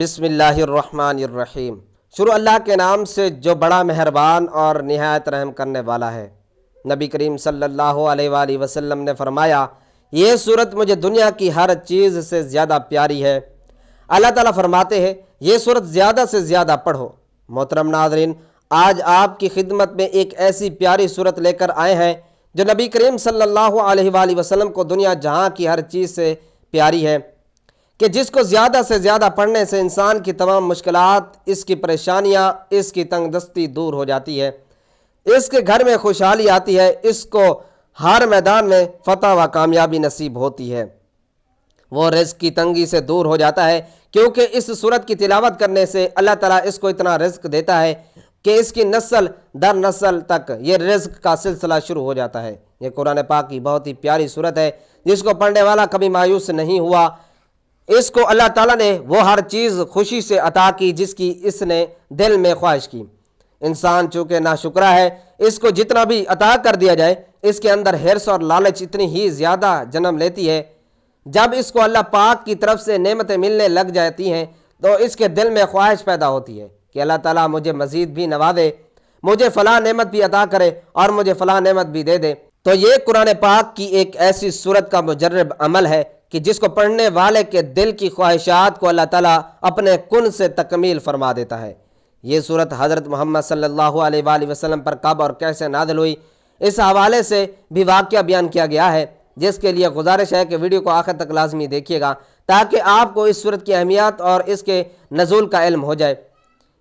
بسم اللہ الرحمن الرحیم۔ شروع اللہ کے نام سے جو بڑا مہربان اور نہایت رحم کرنے والا ہے۔ نبی کریم صلی اللہ علیہ وآلہ وسلم نے فرمایا، یہ سورت مجھے دنیا کی ہر چیز سے زیادہ پیاری ہے۔ اللہ تعالیٰ فرماتے ہیں، یہ سورت زیادہ سے زیادہ پڑھو۔ محترم ناظرین، آج آپ کی خدمت میں ایک ایسی پیاری سورت لے کر آئے ہیں جو نبی کریم صلی اللہ علیہ وآلہ وسلم کو دنیا جہاں کی ہر چیز سے پیاری ہے، کہ جس کو زیادہ سے زیادہ پڑھنے سے انسان کی تمام مشکلات، اس کی پریشانیاں، اس کی تنگ دستی دور ہو جاتی ہے، اس کے گھر میں خوشحالی آتی ہے، اس کو ہر میدان میں فتح و کامیابی نصیب ہوتی ہے، وہ رزق کی تنگی سے دور ہو جاتا ہے، کیونکہ اس سورت کی تلاوت کرنے سے اللہ تعالیٰ اس کو اتنا رزق دیتا ہے کہ اس کی نسل در نسل تک یہ رزق کا سلسلہ شروع ہو جاتا ہے۔ یہ قرآن پاک کی بہت ہی پیاری سورت ہے، جس کو پڑھنے والا کبھی مایوس نہیں ہوا۔ اس کو اللہ تعالیٰ نے وہ ہر چیز خوشی سے عطا کی جس کی اس نے دل میں خواہش کی۔ انسان چونکہ ناشکرا ہے، اس کو جتنا بھی عطا کر دیا جائے، اس کے اندر حرص اور لالچ اتنی ہی زیادہ جنم لیتی ہے۔ جب اس کو اللہ پاک کی طرف سے نعمتیں ملنے لگ جاتی ہیں تو اس کے دل میں خواہش پیدا ہوتی ہے کہ اللہ تعالیٰ مجھے مزید بھی نوازے، مجھے فلاں نعمت بھی عطا کرے اور مجھے فلاں نعمت بھی دے دے۔ تو یہ قرآن پاک کی ایک ایسی سورت کا مجرب عمل ہے کہ جس کو پڑھنے والے کے دل کی خواہشات کو اللہ تعالیٰ اپنے کن سے تکمیل فرما دیتا ہے۔ یہ سورت حضرت محمد صلی اللہ علیہ وآلہ وسلم پر کب اور کیسے نازل ہوئی، اس حوالے سے بھی واقعہ بیان کیا گیا ہے، جس کے لیے گزارش ہے کہ ویڈیو کو آخر تک لازمی دیکھیے گا تاکہ آپ کو اس سورت کی اہمیت اور اس کے نزول کا علم ہو جائے۔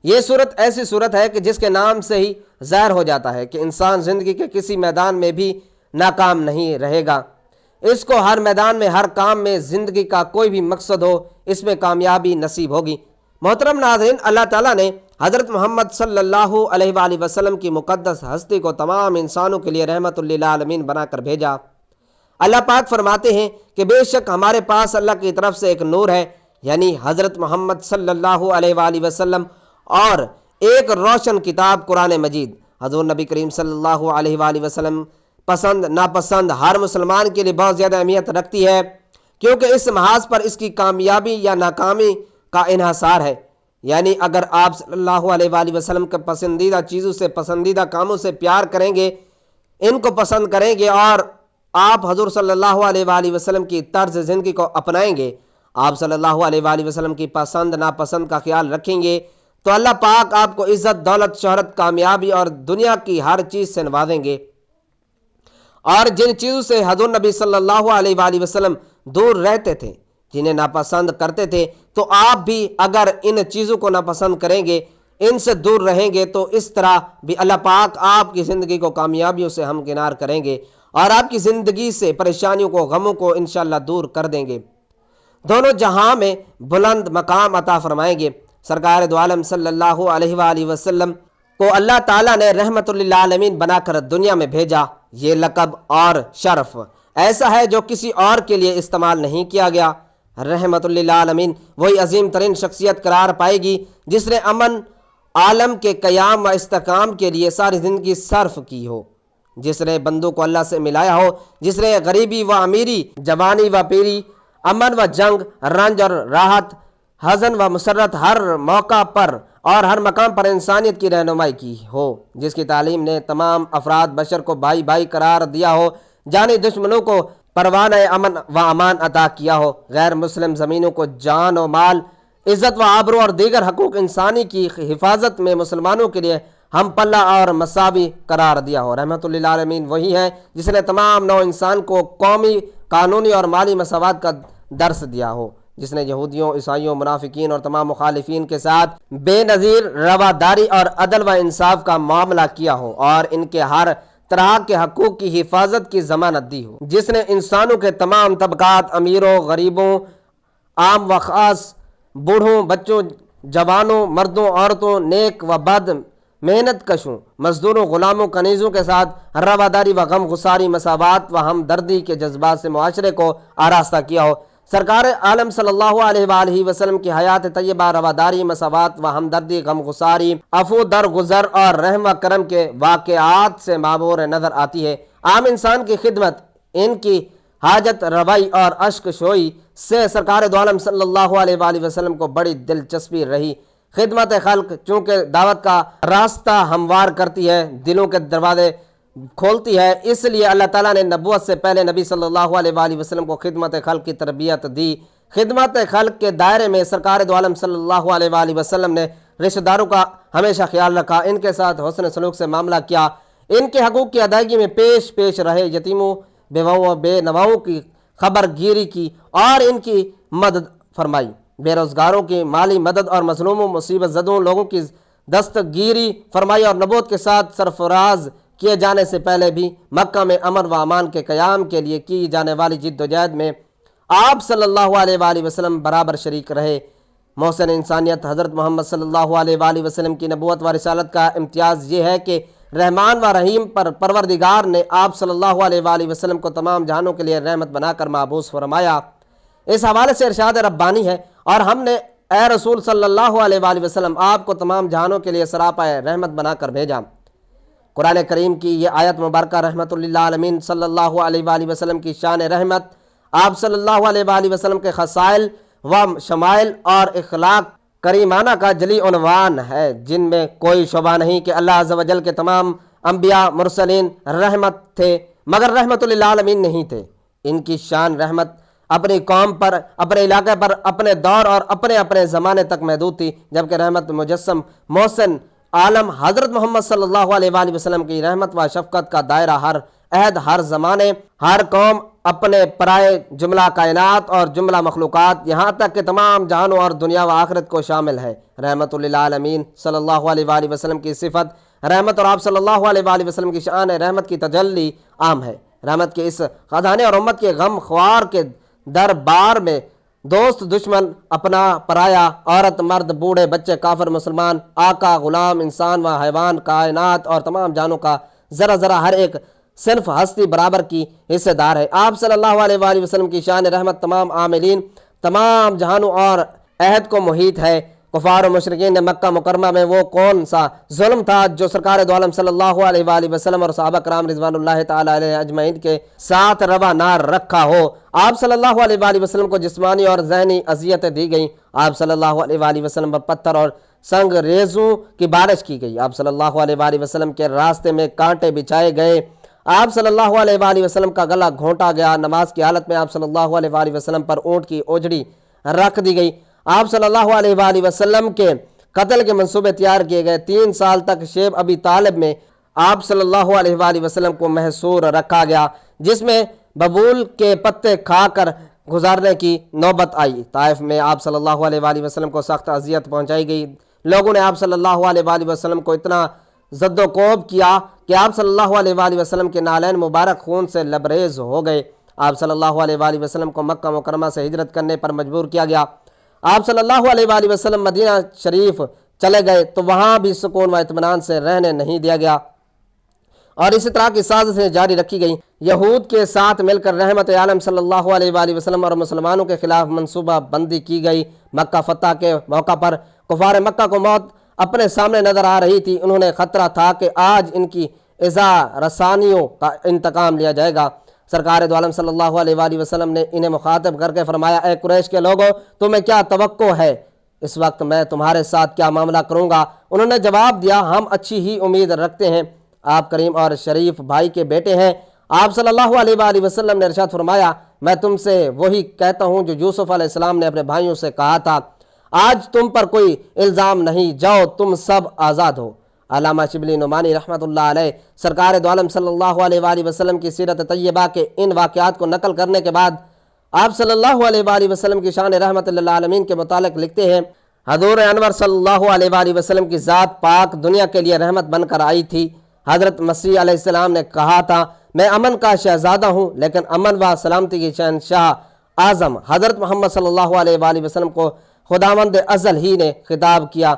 یہ سورت ایسی سورت ہے کہ جس کے نام سے ہی ظاہر ہو جاتا ہے کہ انسان زندگی کے کسی میدان میں بھی ناکام نہیں رہے گا۔ اس کو ہر میدان میں، ہر کام میں، زندگی کا کوئی بھی مقصد ہو، اس میں کامیابی نصیب ہوگی۔ محترم ناظرین، اللہ تعالیٰ نے حضرت محمد صلی اللہ علیہ وآلہ وسلم کی مقدس ہستی کو تمام انسانوں کے لیے رحمت للعالمین بنا کر بھیجا۔ اللہ پاک فرماتے ہیں کہ بے شک ہمارے پاس اللہ کی طرف سے ایک نور ہے، یعنی حضرت محمد صلی اللہ علیہ وآلہ وسلم، اور ایک روشن کتاب قرآن مجید۔ حضور نبی کریم صلی اللہ علیہ وآلہ وسلم پسند ناپسند ہر مسلمان کے لیے بہت زیادہ اہمیت رکھتی ہے، کیونکہ اس محاذ پر اس کی کامیابی یا ناکامی کا انحصار ہے۔ یعنی اگر آپ صلی اللہ علیہ وآلہ وسلم کے پسندیدہ چیزوں سے، پسندیدہ کاموں سے پیار کریں گے، ان کو پسند کریں گے اور آپ حضور صلی اللہ علیہ وآلہ وسلم کی طرز زندگی کو اپنائیں گے، آپ صلی اللہ علیہ وآلہ وسلم کی پسند ناپسند کا خیال رکھیں گے، تو اللہ پاک آپ کو عزت، دولت، شہرت، کامیابی اور دنیا کی ہر چیز سے نوازیں گے۔ اور جن چیزوں سے حضور نبی صلی اللہ علیہ وآلہ وسلم دور رہتے تھے، جنہیں ناپسند کرتے تھے، تو آپ بھی اگر ان چیزوں کو ناپسند کریں گے، ان سے دور رہیں گے، تو اس طرح بھی اللہ پاک آپ کی زندگی کو کامیابیوں سے ہمکنار کریں گے اور آپ کی زندگی سے پریشانیوں کو، غموں کو انشاءاللہ دور کر دیں گے، دونوں جہاں میں بلند مقام عطا فرمائیں گے۔ سرکار دو عالم صلی اللہ علیہ وآلہ وسلم کو اللہ تعالیٰ نے رحمت للعالمین بنا کر دنیا میں بھیجا۔ یہ لقب اور شرف ایسا ہے جو کسی اور کے لیے استعمال نہیں کیا گیا۔ رحمت للعالمین وہی عظیم ترین شخصیت قرار پائے گی جس نے امن عالم کے قیام و استحکام کے لیے ساری زندگی صرف کی ہو، جس نے بندوں کو اللہ سے ملایا ہو، جس نے غریبی و امیری، جوانی و پیری، امن و جنگ، رنج اور راحت، حزن و مسرت، ہر موقع پر اور ہر مقام پر انسانیت کی رہنمائی کی ہو، جس کی تعلیم نے تمام افراد بشر کو بھائی بھائی قرار دیا ہو، جانی دشمنوں کو پروانہ امن و امان عطا کیا ہو، غیر مسلم زمینوں کو جان و مال، عزت و آبرو اور دیگر حقوق انسانی کی حفاظت میں مسلمانوں کے لیے ہم پلہ اور مساوی قرار دیا ہو۔ رحمت للعالمین وہی ہے جس نے تمام نو انسان کو قومی، قانونی اور مالی مساوات کا درس دیا ہو، جس نے یہودیوں، عیسائیوں، منافقین اور تمام مخالفین کے ساتھ بے نظیر رواداری اور عدل و انصاف کا معاملہ کیا ہو اور ان کے ہر طرح کے حقوق کی حفاظت کی ضمانت دی ہو، جس نے انسانوں کے تمام طبقات، امیروں، غریبوں، عام و خاص، بوڑھوں، بچوں، جوانوں، مردوں، عورتوں، نیک و بد، محنت کشوں، مزدوروں، غلاموں، کنیزوں کے ساتھ رواداری و غم گساری، مساوات و ہمدردی کے جذبات سے معاشرے کو آراستہ کیا ہو۔ سرکار عالم صلی اللہ علیہ وآلہ وسلم کی حیات طیبہ رواداری، مساوات و ہمدردی، غم گساری، عفو درگزر اور رحم و کرم کے واقعات سے معمور نظر آتی ہے۔ عام انسان کی خدمت، ان کی حاجت روائی اور اشک شوئی، سے سرکار دو عالم صلی اللہ علیہ وآلہ وسلم کو بڑی دلچسپی رہی۔ خدمت خلق چونکہ دعوت کا راستہ ہموار کرتی ہے، دلوں کے دروازے کھولتی ہے، اس لیے اللہ تعالیٰ نے نبوت سے پہلے نبی صلی اللہ علیہ وآلہ وسلم کو خدمت خلق کی تربیت دی۔ خدمت خلق کے دائرے میں سرکار دو عالم صلی اللہ علیہ وآلہ وسلم نے رشتہ داروں کا ہمیشہ خیال رکھا، ان کے ساتھ حسن سلوک سے معاملہ کیا، ان کے حقوق کی ادائیگی میں پیش رہے، یتیموں، بیواؤں، بے نواؤں کی خبر گیری کی اور ان کی مدد فرمائی، بے روزگاروں کی مالی مدد اور مظلوموں، مصیبت زدوں لوگوں کی دستگیری فرمائی، اور نبوت کے ساتھ سرفراز کیے جانے سے پہلے بھی مکہ میں امن و امان کے قیام کے لیے کی جانے والی جد و جہد میں آپ صلی اللہ علیہ وآلہ وسلم برابر شریک رہے۔ محسن انسانیت حضرت محمد صلی اللہ علیہ وآلہ وسلم کی نبوت و رسالت کا امتیاز یہ ہے کہ رحمان و رحیم پر پروردگار نے آپ صلی اللہ علیہ وآلہ وسلم کو تمام جہانوں کے لیے رحمت بنا کر مابعوث فرمایا۔ اس حوالے سے ارشاد ربانی ہے، اور ہم نے اے رسول صلی اللہ علیہ وآلہ وسلم آپ کو تمام جہانوں کے لیے سراپائے رحمت بنا کر بھیجا۔ قرآن کریم کی یہ آیت مبارکہ رحمت للعالمین صلی اللہ علیہ وآلہ وسلم کی شان رحمت، آپ صلی اللہ علیہ وآلہ وسلم کے خصائل و شمائل اور اخلاق کریمانہ کا جلی عنوان ہے، جن میں کوئی شبہ نہیں کہ اللہ عز و جل کے تمام انبیاء مرسلین رحمت تھے مگر رحمت للعالمین نہیں تھے۔ ان کی شان رحمت اپنی قوم پر، اپنے علاقے پر، اپنے دور اور اپنے زمانے تک محدود تھی، جبکہ رحمت مجسم محسن عالم حضرت محمد صلی اللہ علیہ وآلہ وسلم کی رحمت و شفقت کا دائرہ ہر عہد، ہر زمانے، ہر قوم، اپنے پرائے جملہ کائنات اور جملہ مخلوقات، یہاں تک کہ تمام جہانوں اور دنیا و آخرت کو شامل ہے۔ رحمت للعالمین صلی اللہ علیہ وآلہ وسلم کی صفت رحمت اور آپ صلی اللہ علیہ وآلہ وسلم کی شان رحمت کی تجلی عام ہے۔ رحمت کے اس خزانے اور امت کے غم خوار کے دربار میں دوست دشمن، اپنا پرایا، عورت مرد، بوڑھے بچے، کافر مسلمان، آقا غلام، انسان و حیوان، کائنات اور تمام جانوں کا ذرا ہر ایک صنف ہستی برابر کی حصے دار ہے۔ آپ صلی اللہ علیہ وآلہ وسلم کی شان رحمت تمام عاملین، تمام جہانوں اور عہد کو محیط ہے۔ کفار و مشرکین نے مکہ مکرمہ میں وہ کون سا ظلم تھا جو سرکار دو عالم صلی اللہ علیہ وآلہ وسلم اور صحابہ کرام رضوان اللہ تعالی علیہ اجمعین کے ساتھ روا نہ رکھا ہو؟ آپ صلی اللہ علیہ وآلہ وسلم کو جسمانی اور ذہنی اذیتیں دی گئیں، آپ صلی اللہ علیہ وآلہ وسلم پر پتھر اور سنگ ریزوں کی بارش کی گئی، آپ صلی اللہ علیہ وآلہ وسلم کے راستے میں کانٹے بچھائے گئے، آپ صلی اللہ علیہ وآلہ وسلم کا گلا گھونٹا گیا، نماز کی حالت میں آپ صلی اللہ علیہ وآلہ وسلم پر اونٹ کی اوجڑی رکھ دی گئی، آپ صلی اللہ علیہ وآلہ وسلم کے قتل کے منصوبے تیار کیے گئے، 3 سال تک شیب ابی طالب میں آپ صلی اللہ علیہ وآلہ وسلم کو محصور رکھا گیا، جس میں ببول کے پتے کھا کر گزارنے کی نوبت آئی۔ طائف میں آپ صلی اللہ علیہ وآلہ وسلم کو سخت اذیت پہنچائی گئی، لوگوں نے آپ صلی اللہ علیہ وآلہ وسلم کو اتنا زد و کوب کیا کہ آپ صلی اللہ علیہ وآلہ وسلم کے نالین مبارک خون سے لبریز ہو گئے۔ آپ صلی اللہ علیہ وآلہ وسلم کو مکہ مکرمہ سے ہجرت کرنے پر مجبور کیا گیا۔ آپ صلی اللہ علیہ وآلہ وسلم مدینہ شریف چلے گئے تو وہاں بھی سکون و اطمینان سے رہنے نہیں دیا گیا، اور اسی طرح کی سازشیں جاری رکھی گئیں۔ یہود کے ساتھ مل کر رحمت عالم صلی اللہ علیہ وآلہ وسلم اور مسلمانوں کے خلاف منصوبہ بندی کی گئی۔ مکہ فتح کے موقع پر کفار مکہ کو موت اپنے سامنے نظر آ رہی تھی، انہوں نے خطرہ تھا کہ آج ان کی ایذا رسانیوں کا انتقام لیا جائے گا۔ سرکار دو عالم صلی اللہ علیہ وآلہ وسلم نے انہیں مخاطب کر کے فرمایا، اے قریش کے لوگوں، تمہیں کیا توقع ہے؟ اس وقت میں تمہارے ساتھ کیا معاملہ کروں گا؟ انہوں نے جواب دیا، ہم اچھی ہی امید رکھتے ہیں، آپ کریم اور شریف بھائی کے بیٹے ہیں۔ آپ صلی اللہ علیہ وآلہ وسلم نے ارشاد فرمایا، میں تم سے وہی کہتا ہوں جو یوسف علیہ السلام نے اپنے بھائیوں سے کہا تھا، آج تم پر کوئی الزام نہیں، جاؤ تم سب آزاد ہو۔ علامہ شبلی نعمانی رحمۃ اللہ علیہ سرکار دو عالم صلی اللہ علیہ وآلہ وسلم کی سیرت طیبہ کے ان واقعات کو نقل کرنے کے بعد آپ صلی اللہ علیہ وآلہ وسلم کی شان رحمت للعالمین کے متعلق لکھتے ہیں، حضور انور صلی اللہ علیہ وآلہ وسلم کی ذات پاک دنیا کے لیے رحمت بن کر آئی تھی۔ حضرت مسیح علیہ السلام نے کہا تھا، میں امن کا شہزادہ ہوں، لیکن امن و سلامتی کی شہنشاہ اعظم حضرت محمد صلی اللہ علیہ وآلہ وسلم کو خداوند ازل ہی نے خطاب کیا،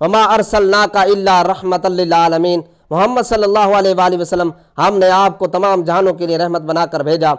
وما ارسلناک الا رحمت للعالمین، محمد صلی اللہ علیہ وآلہ وسلم، ہم نے آپ کو تمام جہانوں کے لیے رحمت بنا کر بھیجا۔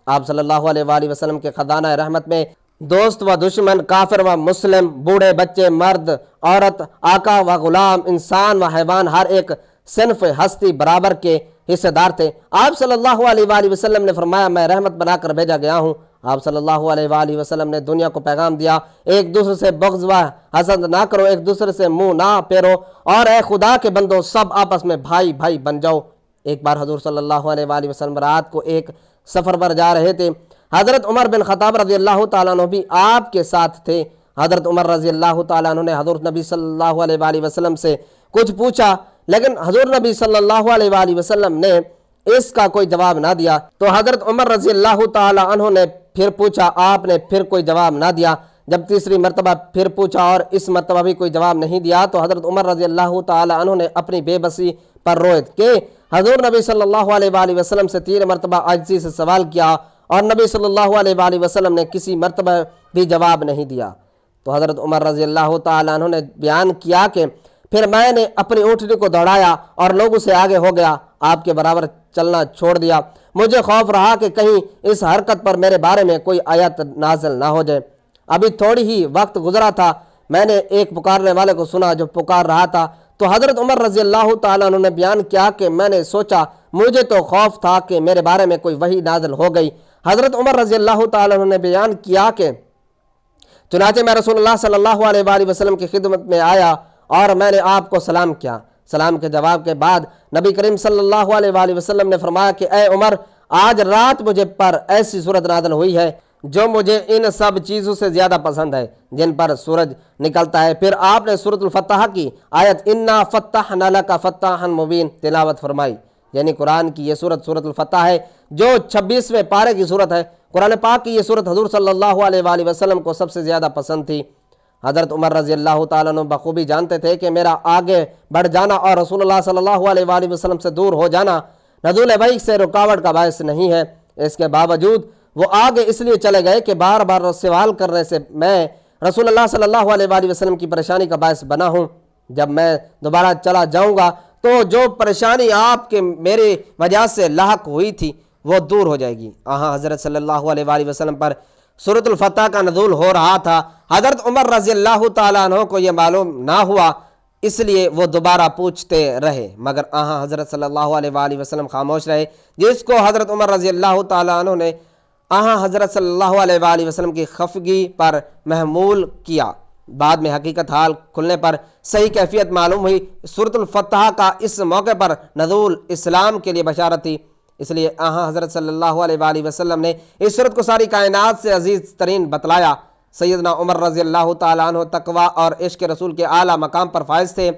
آپ صلی اللہ علیہ وآلہ وسلم کے خزانہ رحمت میں دوست و دشمن، کافر و مسلم، بوڑھے بچے، مرد عورت، آقا و غلام، انسان و حیوان، ہر ایک صنف ہستی برابر کے حصے دار تھے۔ آپ صلی اللہ علیہ وآلہ وسلم نے فرمایا، میں رحمت بنا کر بھیجا گیا ہوں۔ آپ صلی اللہ علیہ وآلہ وسلم نے دنیا کو پیغام دیا، ایک دوسرے سے بغض و حسد نہ کرو، ایک دوسرے سے منہ نہ پھیرو، اور اے خدا کے بندو سب آپس میں بھائی بھائی بن جاؤ۔ ایک بار حضور صلی اللہ علیہ وآلہ وسلم رات کو ایک سفر پر جا رہے تھے۔ حضرت عمر بن خطاب رضی اللہ تعالیٰ عنہ بھی آپ کے ساتھ تھے۔ حضرت عمر رضی اللہ تعالیٰ عنہ نے حضور نبی صلی اللہ علیہ وآلہ وسلم سے کچھ پوچھا، لیکن حضور نبی صلی اللہ علیہ وآلہ وسلم نے اس کا کوئی جواب نہ دیا۔ تو حضرت عمر رضی اللہ تعالیٰ عنہ نے پھر پوچھا، آپ نے پھر کوئی جواب نہ دیا۔ جب تیسری مرتبہ پھر پوچھا اور اس مرتبہ بھی کوئی جواب نہیں دیا، تو حضرت عمر رضی اللہ تعالیٰ عنہ نے اپنی بے بسی پر روئے کہ حضور نبی صلی اللہ علیہ وآلہ وسلم سے 3 مرتبہ عاجزی سے سوال کیا اور نبی صلی اللہ علیہ وآلہ وسلم نے کسی مرتبہ بھی جواب نہیں دیا۔ تو حضرت عمر رضی اللہ تعالیٰ عنہ نے بیان کیا کہ پھر میں نے اپنی اونٹنی کو دوڑایا اور لوگوں سے آگے ہو گیا، آپ کے برابر چلنا چھوڑ دیا۔ مجھے خوف رہا کہ کہیں اس حرکت پر میرے بارے میں کوئی آیت نازل نہ ہو جائے۔ ابھی تھوڑی ہی وقت گزرا تھا، میں نے ایک پکارنے والے کو سنا جو پکار رہا تھا۔ تو حضرت عمر رضی اللہ تعالیٰ عنہ نے بیان کیا کہ میں نے سوچا، مجھے تو خوف تھا کہ میرے بارے میں کوئی وحی نازل ہو گئی۔ حضرت عمر رضی اللہ تعالیٰ عنہ نے بیان کیا کہ چنانچہ میں رسول اللہ صلی اللہ علیہ وآلہ وسلم کی خدمت میں آیا اور میں نے آپ کو سلام کیا۔ سلام کے جواب کے بعد نبی کریم صلی اللہ علیہ وآلہ وسلم نے فرمایا کہ اے عمر، آج رات مجھے پر ایسی صورت نازل ہوئی ہے جو مجھے ان سب چیزوں سے زیادہ پسند ہے جن پر سورج نکلتا ہے۔ پھر آپ نے سورۃ الفتح کی آیت انا فتحنا لک فتحا مبین تلاوت فرمائی، یعنی قرآن کی یہ سورت سورۃ الفتح ہے جو 26ویں پارے کی سورت ہے۔ قرآن پاک کی یہ سورت حضور صلی اللہ علیہ وآلہ وسلم کو سب سے زیادہ پسند تھی۔ حضرت عمر رضی اللہ تعالیٰ عنہ بخوبی جانتے تھے کہ میرا آگے بڑھ جانا اور رسول اللہ صلی اللہ علیہ وآلہ وسلم سے دور ہو جانا نزول وحی سے رکاوٹ کا باعث نہیں ہے۔ اس کے باوجود وہ آگے اس لیے چلے گئے کہ بار بار سوال کرنے سے میں رسول اللہ صلی اللہ علیہ وآلہ وسلم کی پریشانی کا باعث بنا ہوں۔ جب میں دوبارہ چلا جاؤں گا تو جو پریشانی آپ کے میری وجہ سے لاحق ہوئی تھی وہ دور ہو جائے گی۔ حضرت صلی اللہ علیہ وآلہ وسلم پر سورۃ الفتح کا نزول ہو رہا تھا۔ حضرت عمر رضی اللہ تعالیٰ عنہ کو یہ معلوم نہ ہوا، اس لیے وہ دوبارہ پوچھتے رہے، مگر حضرت صلی اللہ علیہ وآلہ وسلم خاموش رہے، جس کو حضرت عمر رضی اللہ تعالیٰ عنہ نے حضرت صلی اللہ علیہ وآلہ وسلم کی خفگی پر محمول کیا۔ بعد میں حقیقت حال کھلنے پر صحیح کیفیت معلوم ہوئی۔ سورۃ الفتح کا اس موقع پر نزول اسلام کے لیے بشارت تھی، اس لیے حضرت صلی اللہ علیہ وآلہ وسلم نے اس سورت کو ساری کائنات سے عزیز ترین بتلایا۔ سیدنا عمر رضی اللہ تعالیٰ عنہ تقوی اور عشق رسول کے اعلیٰ مقام پر فائز تھے۔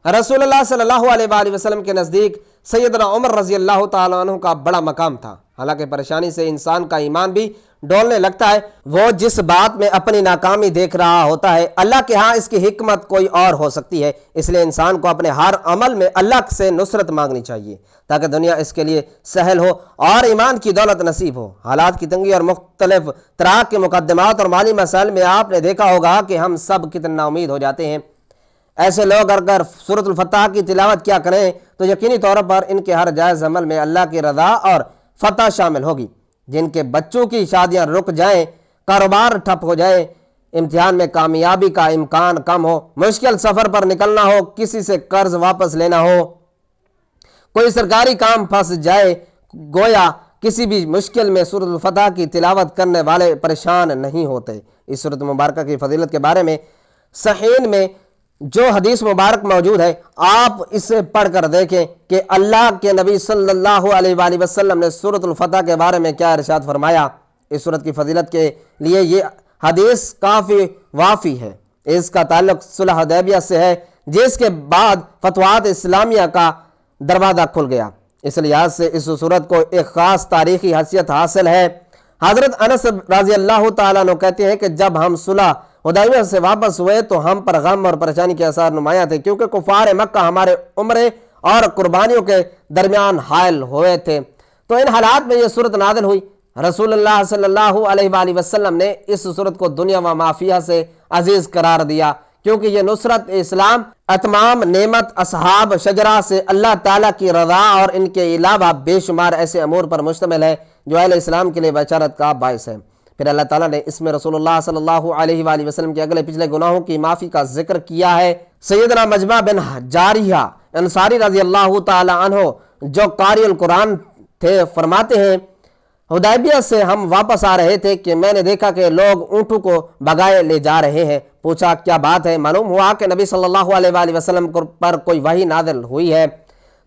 رسول اللہ صلی اللہ علیہ وآلہ وسلم کے نزدیک سیدنا عمر رضی اللہ تعالیٰ عنہ کا بڑا مقام تھا۔ حالانکہ پریشانی سے انسان کا ایمان بھی ڈولنے لگتا ہے، وہ جس بات میں اپنی ناکامی دیکھ رہا ہوتا ہے اللہ کے ہاں اس کی حکمت کوئی اور ہو سکتی ہے، اس لیے انسان کو اپنے ہر عمل میں اللہ سے نصرت مانگنی چاہیے تاکہ دنیا اس کے لیے سہل ہو اور ایمان کی دولت نصیب ہو۔ حالات کی تنگی اور مختلف طرح کے مقدمات اور مالی مسائل میں آپ نے دیکھا ہوگا کہ ہم سب کتنا نا امید ہو جاتے ہیں۔ ایسے لوگ اگر سورۃ الفتح کی تلاوت کیا کریں تو یقینی طور پر ان کے ہر جائز عمل میں اللہ کی رضا اور فتح شامل ہوگی۔ جن کے بچوں کی شادیاں رک جائیں، کاروبار ٹھپ ہو جائے، امتحان میں کامیابی کا امکان کم ہو، مشکل سفر پر نکلنا ہو، کسی سے قرض واپس لینا ہو، کوئی سرکاری کام پھنس جائے، گویا کسی بھی مشکل میں سورۃ الفتح کی تلاوت کرنے والے پریشان نہیں ہوتے۔ اس سورۃ مبارکہ کی فضیلت کے بارے میں صحیحین میں جو حدیث مبارک موجود ہے آپ اسے پڑھ کر دیکھیں کہ اللہ کے نبی صلی اللہ علیہ وآلہ وسلم نے سورۃ الفتح کے بارے میں کیا ارشاد فرمایا۔ اس سورت کی فضیلت کے لیے یہ حدیث کافی وافی ہے۔ اس کا تعلق صلح حدیبیہ سے ہے، جس کے بعد فتوحات اسلامیہ کا دروازہ کھل گیا۔ اس لحاظ سے اس سورت کو ایک خاص تاریخی حیثیت حاصل ہے۔ حضرت انس رضی اللہ تعالیٰ عنہ کہتے ہیں کہ جب ہم صلح حدیبیہ سے واپس ہوئے تو ہم پر غم اور پریشانی کے آثار نمایاں تھے، کیونکہ کفار مکہ ہمارے عمرے اور قربانیوں کے درمیان حائل ہوئے تھے۔ تو ان حالات میں یہ صورت نازل ہوئی۔ رسول اللہ صلی اللہ علیہ وآلہ وسلم نے اس صورت کو دنیا و ما فیہا سے عزیز قرار دیا، کیونکہ یہ نصرت اسلام، اتمام نعمت، اصحاب شجرہ سے اللہ تعالیٰ کی رضا اور ان کے علاوہ بے شمار ایسے امور پر مشتمل ہے جو اہل اسلام کے لیے بشارت کا باعث ہے۔ پھر اللہ تعالیٰ نے اس میں رسول اللہ صلی اللہ علیہ وآلہ وسلم کے اگلے پچھلے گناہوں کی معافی کا ذکر کیا ہے۔ سیدنا مجمع بن جاریہ انصاری رضی اللہ تعالی عنہ جو قاری القرآن تھے فرماتے ہیں حدیبیہ سے ہم واپس آ رہے تھے کہ میں نے دیکھا کہ لوگ اونٹوں کو بگائے لے جا رہے ہیں۔ پوچھا کیا بات ہے؟ معلوم ہوا کہ نبی صلی اللہ علیہ وآلہ وسلم پر کوئی وحی نازل ہوئی ہے۔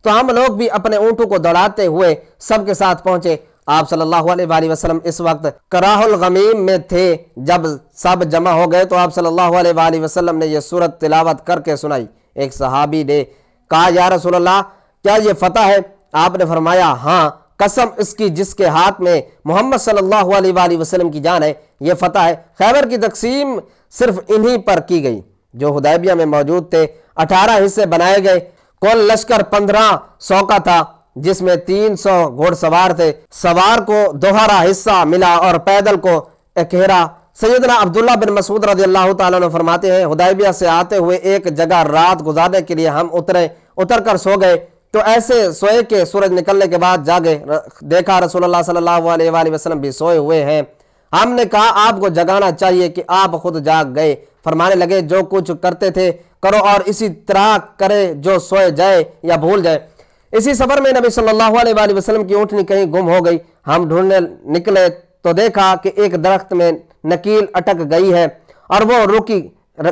تو ہم لوگ بھی اپنے اونٹوں کو دوڑاتے ہوئے سب کے ساتھ پہنچے۔ آپ صلی اللہ علیہ وآلہ وسلم اس وقت کراہ الغمیم میں تھے۔ جب سب جمع ہو گئے تو آپ صلی اللہ علیہ وآلہ وسلم نے یہ سورت تلاوت کر کے سنائی۔ ایک صحابی نے کہا یا رسول اللہ کیا یہ فتح ہے؟ آپ نے فرمایا ہاں، قسم اس کی جس کے ہاتھ میں محمد صلی اللہ علیہ وآلہ وسلم کی جان ہے، یہ فتح ہے۔ خیبر کی تقسیم صرف انہی پر کی گئی جو حدیبیہ میں موجود تھے۔ 18 حصے بنائے گئے۔ کل لشکر 1500 کا تھا، جس میں 300 گھوڑ سوار تھے۔ سوار کو دوہرا حصہ ملا اور پیدل کو اکیرا۔ سیدنا عبداللہ بن مسعود رضی اللہ تعالیٰ عنہ فرماتے ہیں حدیبیہ سے آتے ہوئے ایک جگہ رات گزارنے کے لیے ہم اتر کر سو گئے تو ایسے سوئے کہ سورج نکلنے کے بعد جاگے، دیکھا رسول اللہ صلی اللہ علیہ وآلہ وسلم بھی سوئے ہوئے ہیں۔ ہم نے کہا آپ کو جگانا چاہیے کہ آپ خود جاگ گئے۔ فرمانے لگے جو کچھ کرتے تھے کرو اور اسی طرح کرے جو سوئے جائے یا بھول جائے۔ اسی سفر میں نبی صلی اللہ علیہ وآلہ وسلم کی اونٹنی کہیں گم ہو گئی۔ ہم ڈھونڈنے نکلے تو دیکھا کہ ایک درخت میں نکیل اٹک گئی ہے اور وہ رکی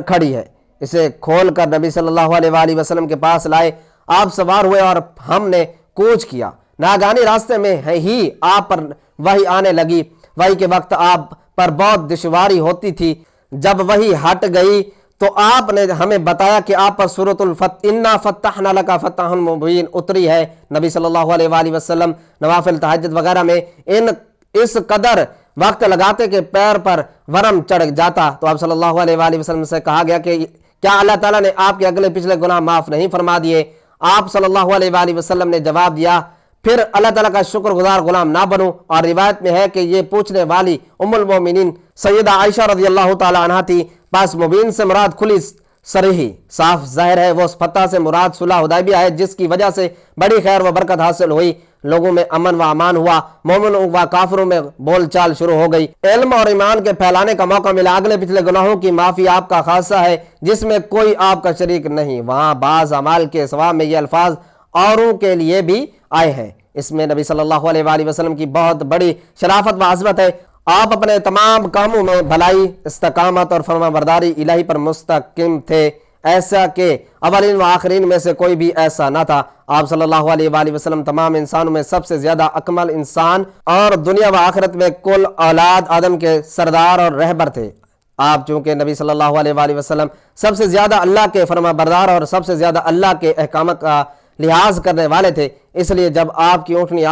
کھڑی ہے۔ اسے کھول کر نبی صلی اللہ علیہ وآلہ وسلم کے پاس لائے۔ آپ سوار ہوئے اور ہم نے کوچ کیا۔ ناگہانی راستے میں ہی آپ پر وحی آنے لگی۔ وحی کے وقت آپ پر بہت دشواری ہوتی تھی۔ جب وحی ہٹ گئی تو آپ نے ہمیں بتایا کہ آپ پر سورۃ الفتح انا فتحنا لک فتحا مبین اتری ہے۔ نبی صلی اللہ علیہ وآلہ وسلم نوافل تہجد وغیرہ میں اس قدر وقت لگاتے کہ پیر پر ورم چڑھ جاتا تو آپ صلی اللہ علیہ وآلہ وسلم سے کہا گیا کہ کیا اللہ تعالیٰ نے آپ کے اگلے پچھلے گناہ معاف نہیں فرما دیے؟ آپ صلی اللہ علیہ وآلہ وسلم نے جواب دیا پھر اللہ تعالیٰ کا شکر گزار غلام نہ بنوں۔ اور روایت میں ہے کہ یہ پوچھنے والی ام المومنین سیدہ عائشہ رضی اللہ تعالیٰ عنہ تھی۔ پاس مبین سے مراد کھلی صریحی صاف ظاہر ہے، وہ فتح سے مراد صلح حدیبیہ ہے جس کی وجہ سے بڑی خیر و برکت حاصل ہوئی، لوگوں میں امن و امان ہوا، مومنوں و کافروں میں بول چال شروع ہو گئی، علم اور ایمان کے پھیلانے کا موقع ملا، اگلے پچھلے گناہوں کی معافی آپ کا خاصہ ہے جس میں کوئی آپ کا شریک نہیں۔ وہاں بعض اعمال کے ثواب میں یہ الفاظ اوروں کے لیے بھی آئے ہیں۔ اس میں نبی صلی اللہ علیہ وآلہ وسلم کی بہت بڑی شرافت و عظمت ہے۔ آپ اپنے تمام کاموں میں بھلائی، استقامت اور فرما برداری الہی پر مستقیم تھے، ایسا کہ اولین و آخرین میں سے کوئی بھی ایسا نہ تھا۔ آپ صلی اللہ علیہ وآلہ وسلم تمام انسانوں میں سب سے زیادہ اکمل انسان اور دنیا و آخرت میں کل اولاد آدم کے سردار اور رہبر تھے۔ آپ چونکہ نبی صلی اللہ علیہ وآلہ وسلم سب سے زیادہ اللہ کے فرما بردار اور سب سے زیادہ اللہ کے احکامات کا لحاظ کرنے والے تھے، اس لیے جب آپ کی اونٹنی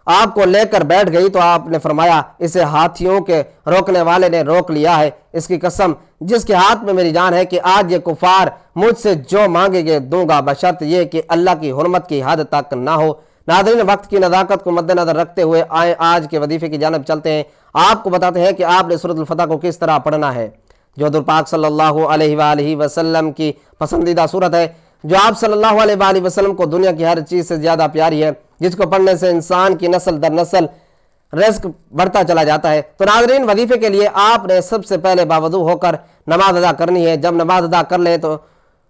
آپ کو لے کر بیٹھ گئی تو آپ نے فرمایا اسے ہاتھیوں کے روکنے والے نے روک لیا ہے، اس کی قسم جس کے ہاتھ میں میری جان ہے کہ آج یہ کفار مجھ سے جو مانگے گے دوں گا، بشرط یہ کہ اللہ کی حرمت کی حد تک نہ ہو۔ ناظرین، وقت کی نزاکت کو مد نظر رکھتے ہوئے آئے آج کے وظیفے کی جانب چلتے ہیں۔ آپ کو بتاتے ہیں کہ آپ نے سورۃ الفتح کو کس طرح پڑھنا ہے، جو حضور پاک صلی اللہ علیہ وآلہ وسلم کی پسندیدہ سورت ہے، جو آپ صلی اللہ علیہ وآلہ وسلم کو دنیا کی ہر چیز سے زیادہ پیاری ہے، جس کو پڑھنے سے انسان کی نسل در نسل رزق بڑھتا چلا جاتا ہے۔ تو ناظرین، وظیفے کے لیے آپ نے سب سے پہلے باوضو ہو کر نماز ادا کرنی ہے۔ جب نماز ادا کر لیں تو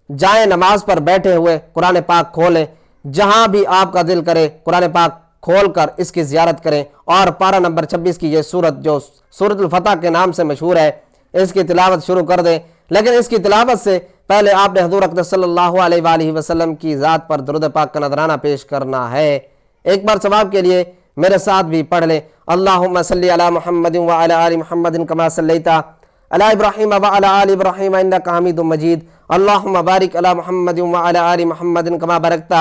جائیں نماز پر بیٹھے ہوئے قرآن پاک کھولیں، جہاں بھی آپ کا دل کرے قرآن پاک کھول کر اس کی زیارت کریں، اور پارہ نمبر 26 کی یہ سورت جو سورۃ الفتح کے نام سے مشہور ہے، اس کی تلاوت شروع کر دیں۔ لیکن اس کی تلاوت سے پہلے آپ نے حضور اقدس صلی اللہ علیہ وآلہ وسلم کی ذات پر درود پاک کا نذرانہ پیش کرنا ہے۔ ایک بار ثواب کے لیے میرے ساتھ بھی پڑھ لیں۔ اللہم صلی علی محمد وعلی آل محمد کما صلیت علی ابراہیم وعلی آل ابراہیم انک حمید مجید۔ اللہم بارک علی محمد وعلی آل محمد کما بارکت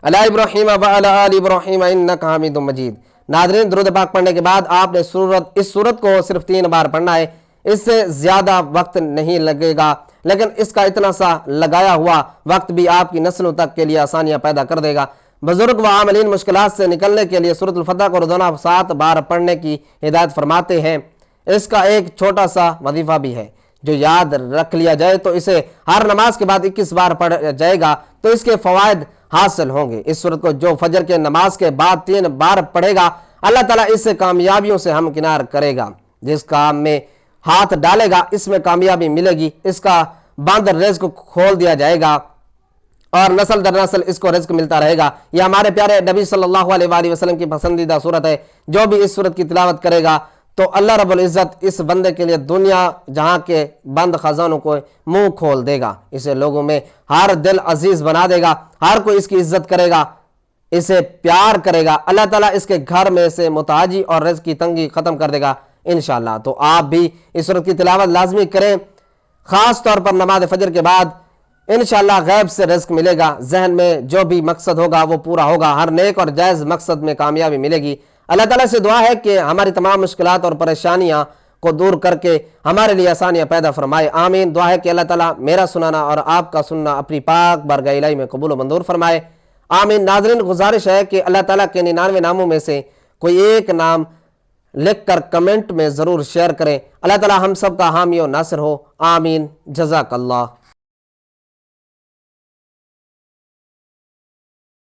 علی ابراہیم وعلی آل ابراہیم انک حمید مجید۔ ناظرین، درود پاک پڑھنے کے بعد آپ نے اس سورت کو صرف 3 بار پڑھنا ہے، اس سے زیادہ وقت نہیں لگے گا، لیکن اس کا اتنا سا لگایا ہوا وقت بھی آپ کی نسلوں تک کے لیے آسانیاں پیدا کر دے گا۔ بزرگ و عاملین مشکلات سے نکلنے کے لیے سورۃ الفتح کو روزانہ 7 بار پڑھنے کی ہدایت فرماتے ہیں۔ اس کا ایک چھوٹا سا وظیفہ بھی ہے، جو یاد رکھ لیا جائے تو اسے ہر نماز کے بعد 21 بار پڑھا جائے گا تو اس کے فوائد حاصل ہوں گے۔ اس سورت کو جو فجر کے نماز کے بعد 3 بار پڑھے گا، اللہ تعالیٰ اس سے کامیابیوں سے ہمکنار کرے گا۔ جس کام میں ہاتھ ڈالے گا اس میں کامیابی ملے گی، اس کا بند رزق کھول دیا جائے گا، اور نسل در نسل اس کو رزق ملتا رہے گا۔ یہ ہمارے پیارے نبی صلی اللہ علیہ وآلہ وسلم کی پسندیدہ صورت ہے۔ جو بھی اس صورت کی تلاوت کرے گا تو اللہ رب العزت اس بندے کے لیے دنیا جہاں کے بند خزانوں کو منہ کھول دے گا، اسے لوگوں میں ہر دل عزیز بنا دے گا، ہر کوئی اس کی عزت کرے گا، اسے پیار کرے گا۔ اللہ تعالیٰ اس کے گھر میں سے محتاجی اور رزق کی تنگی ختم کر دے گا انشاءاللہ۔ تو آپ بھی اس صورت کی تلاوت لازمی کریں، خاص طور پر نماز فجر کے بعد۔ انشاءاللہ غیب سے رزق ملے گا، ذہن میں جو بھی مقصد ہوگا وہ پورا ہوگا، ہر نیک اور جائز مقصد میں کامیابی ملے گی۔ اللہ تعالیٰ سے دعا ہے کہ ہماری تمام مشکلات اور پریشانیاں کو دور کر کے ہمارے لیے آسانیاں پیدا فرمائے، آمین۔ دعا ہے کہ اللہ تعالیٰ میرا سنانا اور آپ کا سننا اپنی پاک بارگاہ الہی میں قبول و منظور فرمائے، آمین۔ ناظرین، گزارش ہے کہ اللہ تعالیٰ کے 99 ناموں میں سے کوئی ایک نام لکھ کر کمنٹ میں ضرور شیئر کریں۔ اللہ تعالیٰ ہم سب کا حامی و ناصر ہو، آمین۔ جزاک اللہ۔